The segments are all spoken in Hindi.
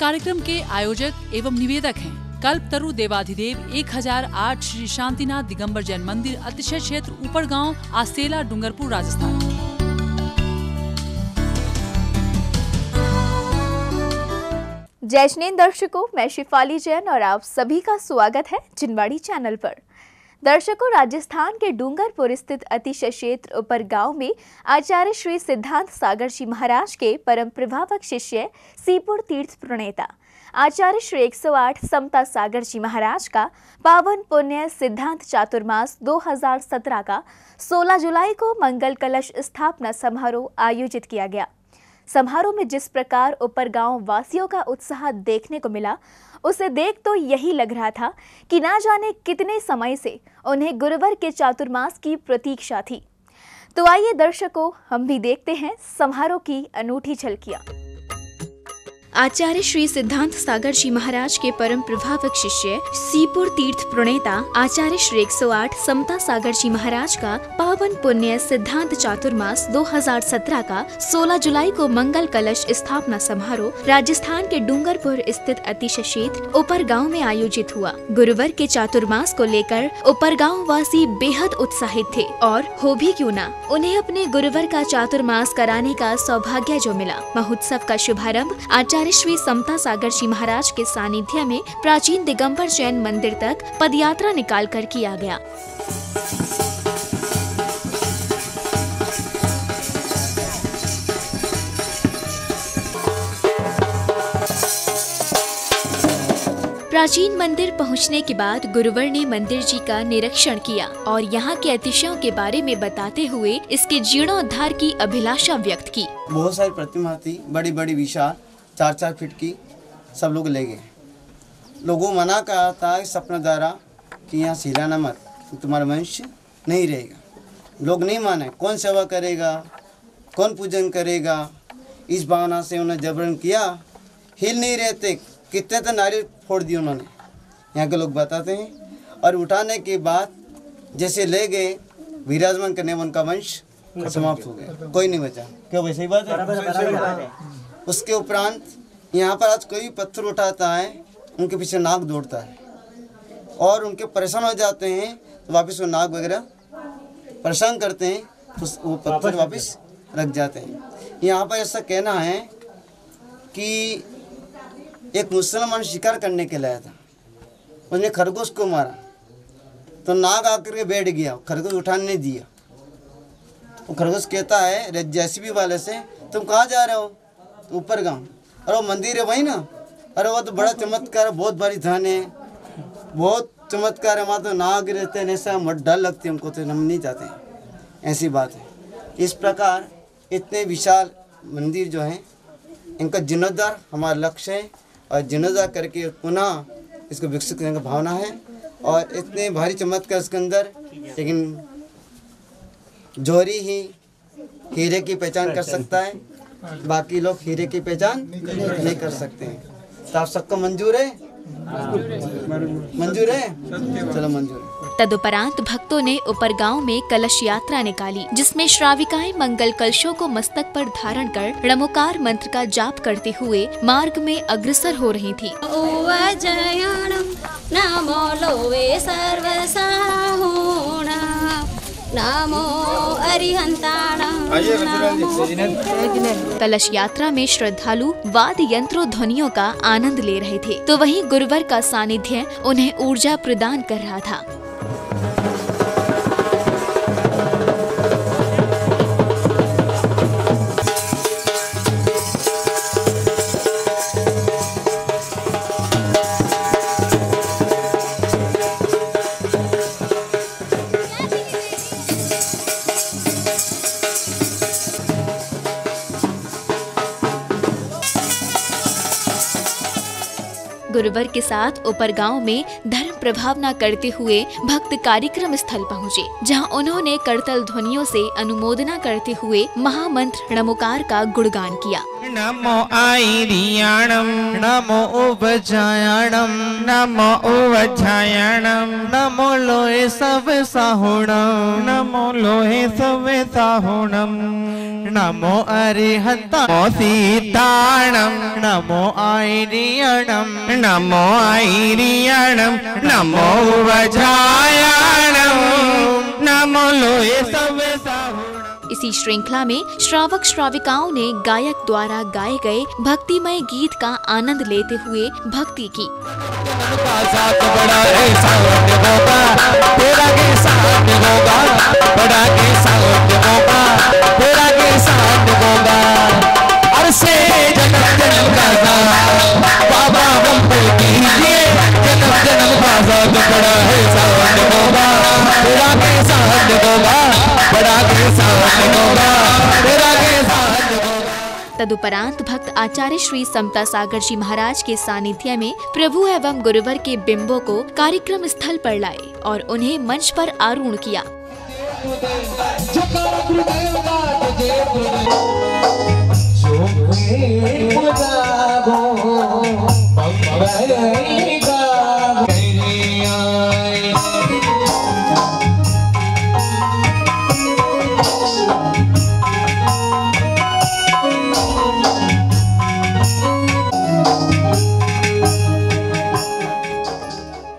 कार्यक्रम के आयोजक एवं निवेदक हैं कल्पतरु देवाधिदेव 1008 श्री शांतिनाथ दिगंबर जैन मंदिर, अतिशय क्षेत्र ऊपरगांव, आसेला, डूंगरपुर, राजस्थान। जय श्री दर्शकों, मैं शिफाली जैन और आप सभी का स्वागत है जिनवाड़ी चैनल पर। दर्शकों, राजस्थान के डूंगरपुर स्थित अतिशय क्षेत्र ऊपरगांव में आचार्य श्री सिद्धांत सागर जी महाराज के परम प्रभावक शिष्य सीपुर तीर्थ प्रणेता आचार्य श्री 108 समता सागर जी महाराज का पावन पुण्य सिद्धांत चातुर्मास 2017 का 16 जुलाई को मंगल कलश स्थापना समारोह आयोजित किया गया। समारोह में जिस प्रकार ऊपरगांव वासियों का उत्साह देखने को मिला, उसे देख तो यही लग रहा था कि ना जाने कितने समय से उन्हें गुरुवर के चातुर्मास की प्रतीक्षा थी। तो आइए दर्शकों, हम भी देखते हैं समारोह की अनूठी झलकियां। आचार्य श्री सिद्धांत सागर जी महाराज के परम प्रभावक शिष्य सीपुर तीर्थ प्रणेता आचार्य श्री 108 समता सागर जी महाराज का पावन पुण्य सिद्धांत चातुर्मास 2017 का 16 जुलाई को मंगल कलश स्थापना समारोह राजस्थान के डूंगरपुर स्थित अतिशय क्षेत्र ऊपरगांव में आयोजित हुआ। गुरुवर के चातुर्मास को लेकर ऊपरगांव वासी बेहद उत्साहित थे और हो भी क्यों ना, उन्हें अपने गुरुवर का चातुर्मास कराने का सौभाग्य जो मिला। महोत्सव का शुभारंभ आचार्य श्री समता सागर जी महाराज के सानिध्य में प्राचीन दिगंबर जैन मंदिर तक पदयात्रा निकालकर किया गया। प्राचीन मंदिर पहुंचने के बाद गुरुवर ने मंदिर जी का निरीक्षण किया और यहाँ के अतिशयों के बारे में बताते हुए इसके जीर्णोद्धार की अभिलाषा व्यक्त की। बहुत सारी प्रतिमा थी, बड़ी बड़ी विशाल 4-4 फीट की, सब लोग ले गए। लोगों मना कहा था सपना द्वारा कि यहाँ हिलाना मत, तुम्हारा वंश नहीं रहेगा। लोग नहीं माने, कौन सेवा करेगा, कौन पूजन करेगा। इस भावना से उन्हें जबरन किया, हिल नहीं रहते। कितने तो नारियल फोड़ दिए उन्होंने, यहाँ के लोग बताते हैं। और उठाने के बाद जैसे ले गए विराजमान करने, उनका वंश समाप्त हो गया, कोई नहीं बचा। क्या वैसे ही बात है? उसके उपरांत यहाँ पर आज कोई पत्थर उठाता है, उनके पीछे नाग दौड़ता है और उनके परेशान हो जाते हैं, तो वापस वो नाग वगैरह परेशान करते हैं, तो वो पत्थर वापस रख जाते हैं। यहाँ पर ऐसा कहना है कि एक मुसलमान शिकार करने के लिए आया था, उसने खरगोश को मारा तो नाग आकर के बैठ गया, खरगोश उठाने नहीं दिया। वो खरगोश कहता है जेसीबी वाले से, तुम कहाँ जा रहे हो? ऊपरगांव। अरे वो मंदिर है वही ना। अरे वो तो बड़ा चमत्कार है, बहुत भारी धान है, बहुत चमत्कार है, वहाँ तो नाग रहते हैं, ऐसा डर लगती है हमको, तो हम नहीं जाते हैं। ऐसी बात है। इस प्रकार इतने विशाल मंदिर जो हैं, इनका जीर्णोद्धार हमारा लक्ष्य है और जीर्णोद्धार करके पुनः इसको विकसित करने की भावना है। और इतने भारी चमत्कार इसके अंदर, लेकिन जोहरी ही हीरे की पहचान कर सकता है, बाकी लोग हीरे की पहचान नहीं कर सकते हैं। तो आप सबको मंजूर है? मंजूर है? चलो मंजूर है। तदुपरांत भक्तों ने ऊपरगांव में कलश यात्रा निकाली, जिसमें श्राविकाएं मंगल कलशों को मस्तक पर धारण कर रमोकार मंत्र का जाप करते हुए मार्ग में अग्रसर हो रही थी। नमो अरिहंताणं। कलश यात्रा में श्रद्धालु वाद्य यंत्रों ध्वनियों का आनंद ले रहे थे, तो वहीं गुरुवर का सानिध्य उन्हें ऊर्जा प्रदान कर रहा था। गुरुवर के साथ ऊपरगांव में धर्म प्रभाव न करते हुए भक्त कार्यक्रम स्थल पहुँचे, जहाँ उन्होंने करतल ध्वनियों से अनुमोदना करते हुए महामंत्र नमोकार का गुणगान किया। नमो आईरियाणम नमो उपजायाणम नमो उवजायाणम नमो लोहे सब साहुणम नमो लोहे सब साहुणम नमो अरिहता सीताणम नमो आईरियाणम नमो आईरियाणम नमो उवजायाणम नमो लोहे सब साहुणम। इसी श्रृंखला में श्रावक श्राविकाओं ने गायक द्वारा गाए गए भक्तिमय गीत का आनंद लेते हुए भक्ति की। तदुपरांत भक्त आचार्य श्री समता सागर जी महाराज के सानिध्य में प्रभु एवं गुरुवर के बिंबों को कार्यक्रम स्थल पर लाए और उन्हें मंच पर आरूढ़ किया।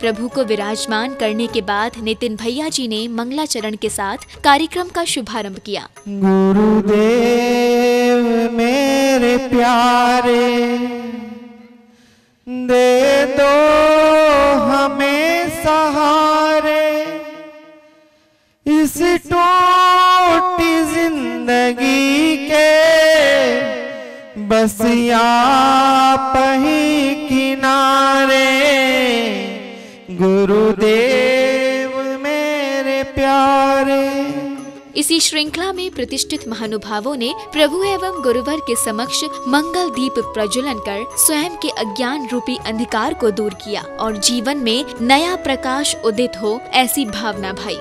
प्रभु को विराजमान करने के बाद नितिन भैया जी ने मंगलाचरण के साथ कार्यक्रम का शुभारंभ किया। गुरुदेव मेरे प्यारे दे दो हमें सहारे इस टूटी जिंदगी के बस आप ही किनारे गुरुदेव मेरे प्यारे। इसी श्रृंखला में प्रतिष्ठित महानुभावों ने प्रभु एवं गुरुवर के समक्ष मंगल दीप प्रज्वलन कर स्वयं के अज्ञान रूपी अंधकार को दूर किया और जीवन में नया प्रकाश उदित हो, ऐसी भावना भाई।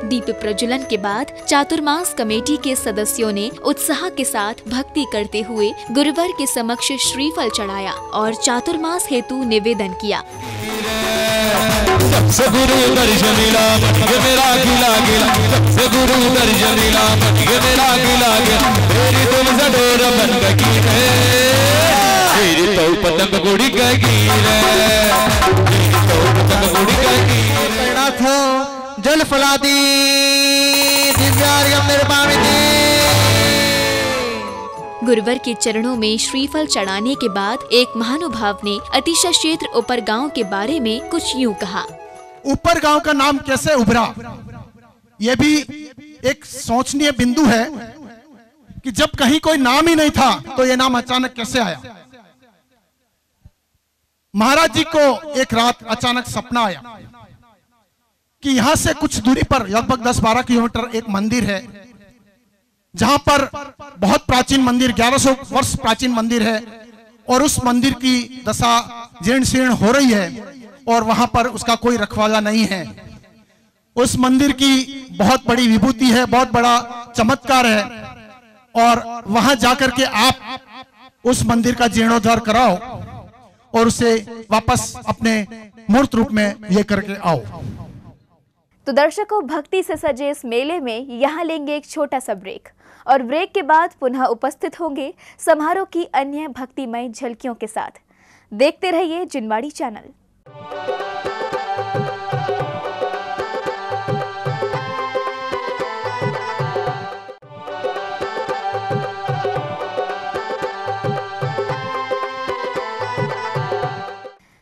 दीप प्रज्वलन के बाद चातुर्मास कमेटी के सदस्यों ने उत्साह के साथ भक्ति करते हुए गुरुवर के समक्ष श्रीफल चढ़ाया और चातुर्मास हेतु निवेदन किया। जल फलादी गुरुवर के चरणों में श्रीफल चढ़ाने के बाद एक महानुभाव ने अतिशय क्षेत्र ऊपर गांव के बारे में कुछ यूं कहा। ऊपर गांव का नाम कैसे उभरा, यह भी एक सोचनीय बिंदु है कि जब कहीं कोई नाम ही नहीं था तो यह नाम अचानक कैसे आया। महाराज जी को एक रात अचानक सपना आया कि यहां से कुछ दूरी पर लगभग 10-12 किलोमीटर एक मंदिर है, जहां पर बहुत प्राचीन मंदिर, 1100 वर्ष प्राचीन मंदिर है और उस मंदिर की दशा जीर्ण शीर्ण हो रही है और वहां पर उसका कोई रखवाला नहीं है। उस मंदिर की बहुत बड़ी विभूति है, बहुत बड़ा चमत्कार है और वहां जाकर के आप उस मंदिर का जीर्णोद्धार कराओ और उसे वापस अपने मूर्त रूप में लेकर के आओ। तो दर्शकों, भक्ति से सजे इस मेले में यहाँ लेंगे एक छोटा सा ब्रेक और ब्रेक के बाद पुनः उपस्थित होंगे समारोह की अन्य भक्तिमय झलकियों के साथ। देखते रहिए जिनवाड़ी चैनल।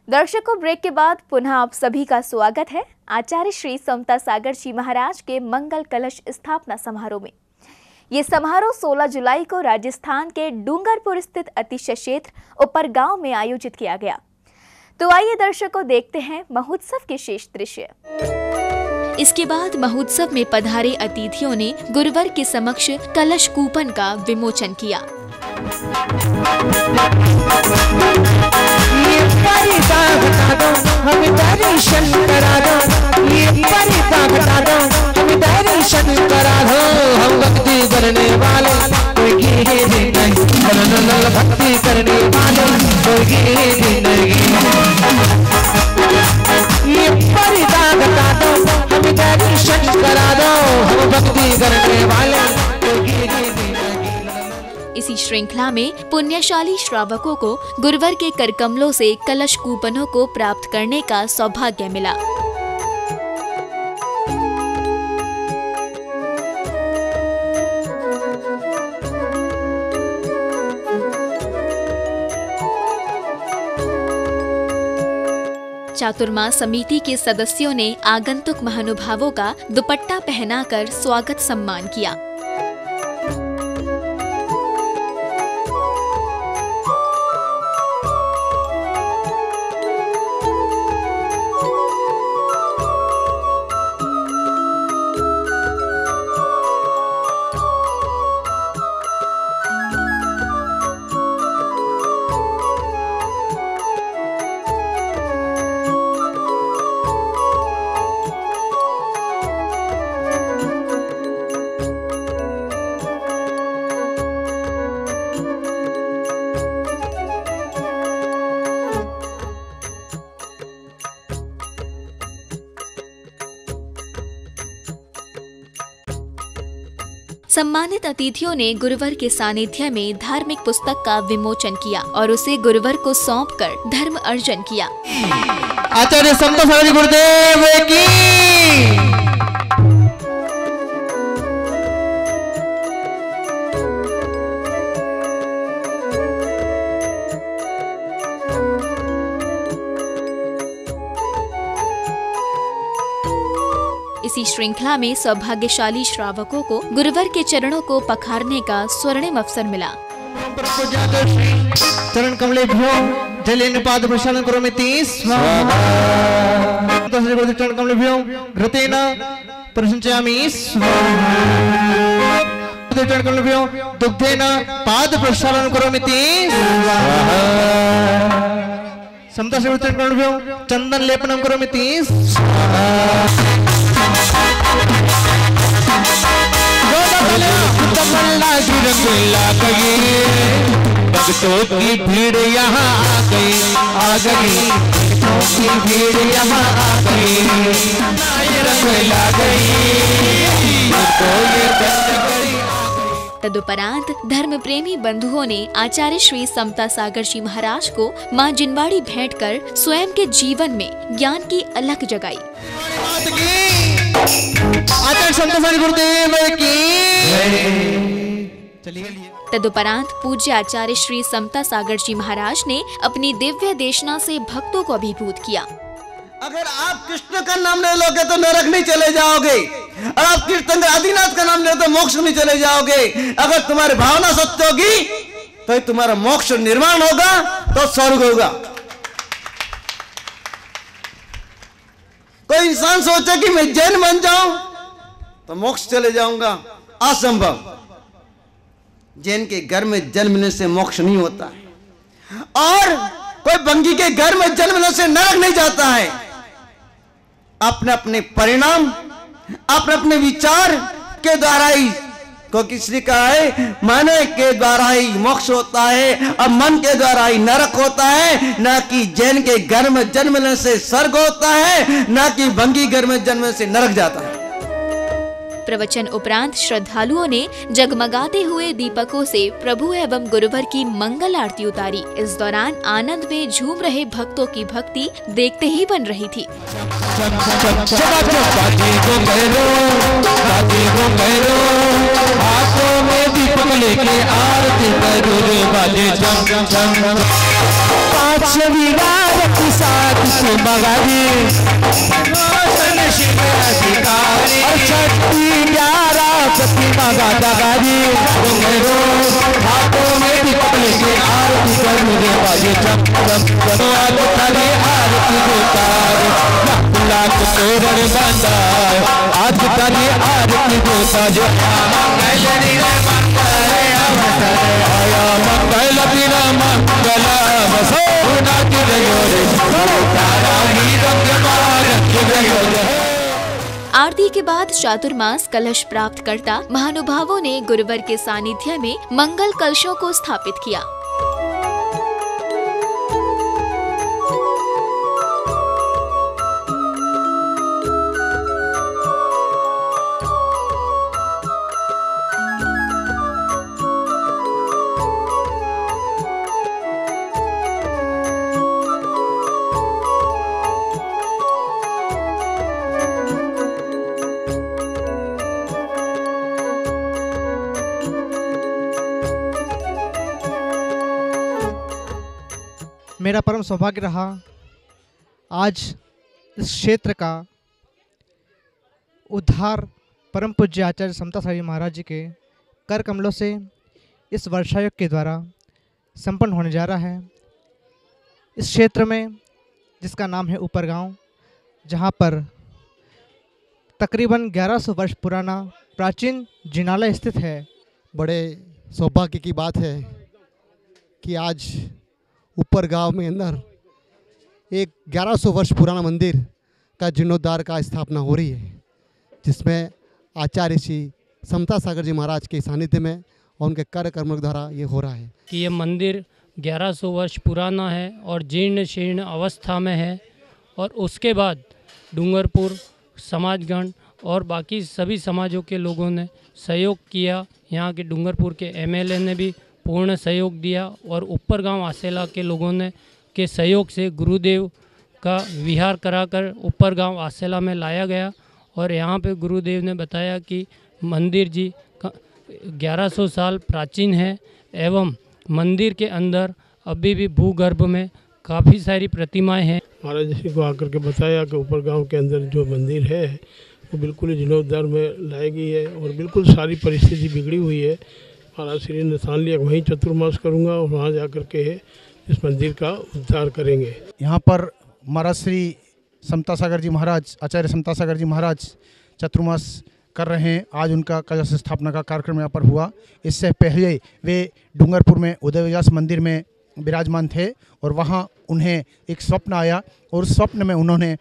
दर्शकों, ब्रेक के बाद पुनः आप सभी का स्वागत है आचार्य श्री समता सागर जी महाराज के मंगल कलश स्थापना समारोह में। ये समारोह 16 जुलाई को राजस्थान के डूंगरपुर स्थित अतिशय क्षेत्र ऊपर गांव में आयोजित किया गया। तो आइए दर्शकों देखते हैं महोत्सव के शेष दृश्य। इसके बाद महोत्सव में पधारे अतिथियों ने गुरुवर के समक्ष कलश कूपन का विमोचन किया। ये परिता घटा दो, हमें दर्शन करा दो। ये परिता घटा दो, हमें दर्शन करा दो। हम भक्ति करने वाले कोई गिरे नहीं, भक्ति करने वाले कोई गिरे नहीं। ये परिता घटा दो, हमें दर्शन करा दो। हम भक्ति करने वाले कोई गिरे नहीं। इसी श्रृंखला में पुण्यशाली श्रावकों को गुरुवर के करकमलों से कलश कूपनों को प्राप्त करने का सौभाग्य मिला। चातुर्मास समिति के सदस्यों ने आगंतुक महानुभावों का दुपट्टा पहनाकर स्वागत सम्मान किया। सम्मानित अतिथियों ने गुरुवर के सानिध्य में धार्मिक पुस्तक का विमोचन किया और उसे गुरुवर को सौंपकर धर्म अर्जन किया। आचार्य समता सागर गुरुदेव की। इसी श्रृंखला में सौभाग्यशाली श्रावकों को गुरुवर के चरणों को पखारने का स्वर्णिम अवसर मिला। चरण कमलेभ्यो जलेन पाद प्रक्षालन करोमि स्वाहा। चरण कमलेभ्यो घृतेन प्रसिंचयामि स्वाहा। चरण कमलेभ्यो दुग्धेन पाद प्रक्षालन करोमि स्वाहा। समता चरण कमलेभ्यो चंदन लेपनं करोमि स्वाहा। भक्तों की भीड़ यहाँ आ गई, भक्तों की भीड़ यहाँ आ गई, रंग ला तदुपरांत धर्म प्रेमी बंधुओं ने आचार्य श्री समता सागर जी महाराज को मां जिनवाड़ी भेंट कर स्वयं के जीवन में ज्ञान की अलख जगाई। आचार्य समता सागर गुरुदेव की। तदुपरांत पूज्य आचार्य श्री समता सागर जी महाराज ने अपनी दिव्य देशना से भक्तों को अभिभूत किया। अगर आप कृष्ण का नाम नहीं लोगे तो नरक नहीं चले जाओगे। और आप कीर्तन आदिनाथ का नाम ले तो मोक्ष नहीं चले जाओगे। अगर तुम्हारी भावना सत्य होगी तो तुम्हारा मोक्ष निर्माण होगा, तो स्वर्ग होगा। कोई इंसान सोचे कि मैं जैन बन जाऊं तो मोक्ष चले जाऊंगा, असंभव। जैन के घर में जन्मने से मोक्ष नहीं होता है, और कोई बंगी के घर में जन्मने से नरक नहीं जाता है। अपने अपने परिणाम, अपने अपने विचार के द्वारा ही, क्योंकि इसलिए कहा है मन के द्वारा ही मोक्ष होता है और मन के द्वारा ही नरक होता है। ना कि जैन के घर में जन्मने से स्वर्ग होता है, ना कि बंगी घर में जन्मने से नरक जाता है। प्रवचन उपरांत श्रद्धालुओं ने जगमगाते हुए दीपकों से प्रभु एवं गुरुवर की मंगल आरती उतारी। इस दौरान आनंद में झूम रहे भक्तों की भक्ति देखते ही बन रही थी। हाथों में दीपक लेके आरती करो रे बाजे झम झम। पांचवी रात की साथ से मगारी अधिकारी, छठी ग्यारह सती मगा दगारी। हाथों में दीपक लेके आरती करो रे बाजे झम आज तारी आरती उतार, लाख लाख तोरण बंदाए, आज तारी आरती उतार। आया मंगल बिना मंगल बसो ना गिरयो रे, तारा ही रंग मार गिरयो रे। आरती के बाद चातुर्मास कलश प्राप्त करता महानुभावों ने गुरुवर के सानिध्य में मंगल कलशों को स्थापित किया। मेरा परम सौभाग्य रहा आज इस क्षेत्र का उद्धार परम पूज्य आचार्य समता सागर जी महाराज जी के कर कमलों से इस वर्षायोग के द्वारा संपन्न होने जा रहा है। इस क्षेत्र में जिसका नाम है ऊपर गांव, जहां पर तकरीबन 1100 वर्ष पुराना प्राचीन जिनालय स्थित है। बड़े सौभाग्य की बात है कि आज ऊपर गांव में अंदर एक 1100 वर्ष पुराना मंदिर का जीर्णोद्धार का स्थापना हो रही है, जिसमें आचार्य श्री समता सागर जी महाराज के सानिध्य में और उनके कार्य कर्मों द्वारा ये हो रहा है। कि ये मंदिर 1100 वर्ष पुराना है और जीर्ण शीर्ण अवस्था में है, और उसके बाद डूंगरपुर समाजगण और बाकी सभी समाजों के लोगों ने सहयोग किया। यहाँ के डूंगरपुर के एमएलए ने भी पूर्ण सहयोग दिया और ऊपर गांव आसेला के लोगों ने के सहयोग से गुरुदेव का विहार कराकर ऊपर गांव आसेला में लाया गया। और यहाँ पे गुरुदेव ने बताया कि मंदिर जी 1100 साल प्राचीन है एवं मंदिर के अंदर अभी भी भूगर्भ में काफ़ी सारी प्रतिमाएं हैं। महाराज जी को आकर के बताया कि ऊपर गांव के अंदर जो मंदिर है वो बिल्कुल ही जीर्णोद्धार में लाई गई है और बिल्कुल सारी परिस्थिति बिगड़ी हुई है। महाराज श्री ने ठान लिया वहीं चतुर्मास करूंगा और वहाँ जाकर के इस मंदिर का उद्धार करेंगे। यहाँ पर महाराज श्री समता सागर जी महाराज, आचार्य समता सागर जी महाराज चतुर्मास कर रहे हैं। आज उनका कलश स्थापना का कार्यक्रम यहाँ पर हुआ। इससे पहले वे डूंगरपुर में उदय व्यास मंदिर में विराजमान थे और वहाँ उन्हें एक स्वप्न आया और उस स्वप्न में उन्होंने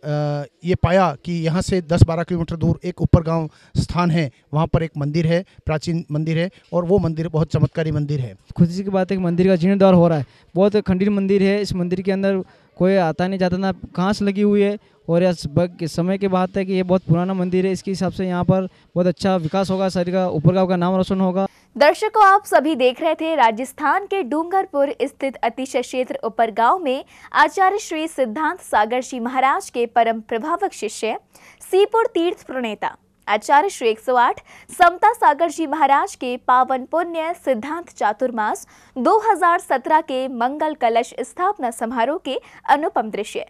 ये पाया कि यहाँ से 10-12 किलोमीटर दूर एक ऊपर गांव स्थान है, वहाँ पर एक मंदिर है, प्राचीन मंदिर है और वो मंदिर बहुत चमत्कारी मंदिर है। खुशी की बात है कि मंदिर का जीर्णोद्धार हो रहा है। बहुत खंडित मंदिर है। इस मंदिर के अंदर कोई आता नहीं जाता, ना घास लगी हुई है और यह समय की बात है कि ये बहुत पुराना मंदिर है। इसके हिसाब से यहाँ पर बहुत अच्छा विकास होगा, शहर का ऊपर गाँव का नाम रोशन होगा। दर्शकों, आप सभी देख रहे थे राजस्थान के डूंगरपुर स्थित अतिशय क्षेत्र ऊपर गांव में आचार्य श्री सिद्धांत सागर जी महाराज के परम प्रभावक शिष्य सीपुर तीर्थ प्रणेता आचार्य श्री 108 समता सागर जी महाराज के पावन पुण्य सिद्धांत चातुर्मास 2017 के मंगल कलश स्थापना समारोह के अनुपम दृश्य।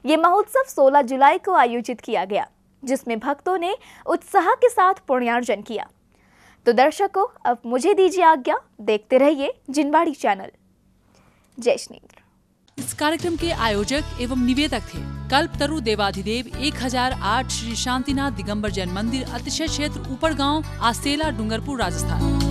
ये महोत्सव 16 जुलाई को आयोजित किया गया, जिसमें भक्तों ने उत्साह के साथ पुण्यार्जन किया। तो दर्शकों, अब मुझे दीजिए आज्ञा, देखते रहिए जिनवाड़ी चैनल। जय श्रीकृष्ण। इस कार्यक्रम के आयोजक एवं निवेदक थे कल्पतरु देवाधिदेव 1008 श्री शांतिनाथ दिगंबर जैन मंदिर, अतिशय क्षेत्र ऊपर गांव, आसेला, डूंगरपुर, राजस्थान।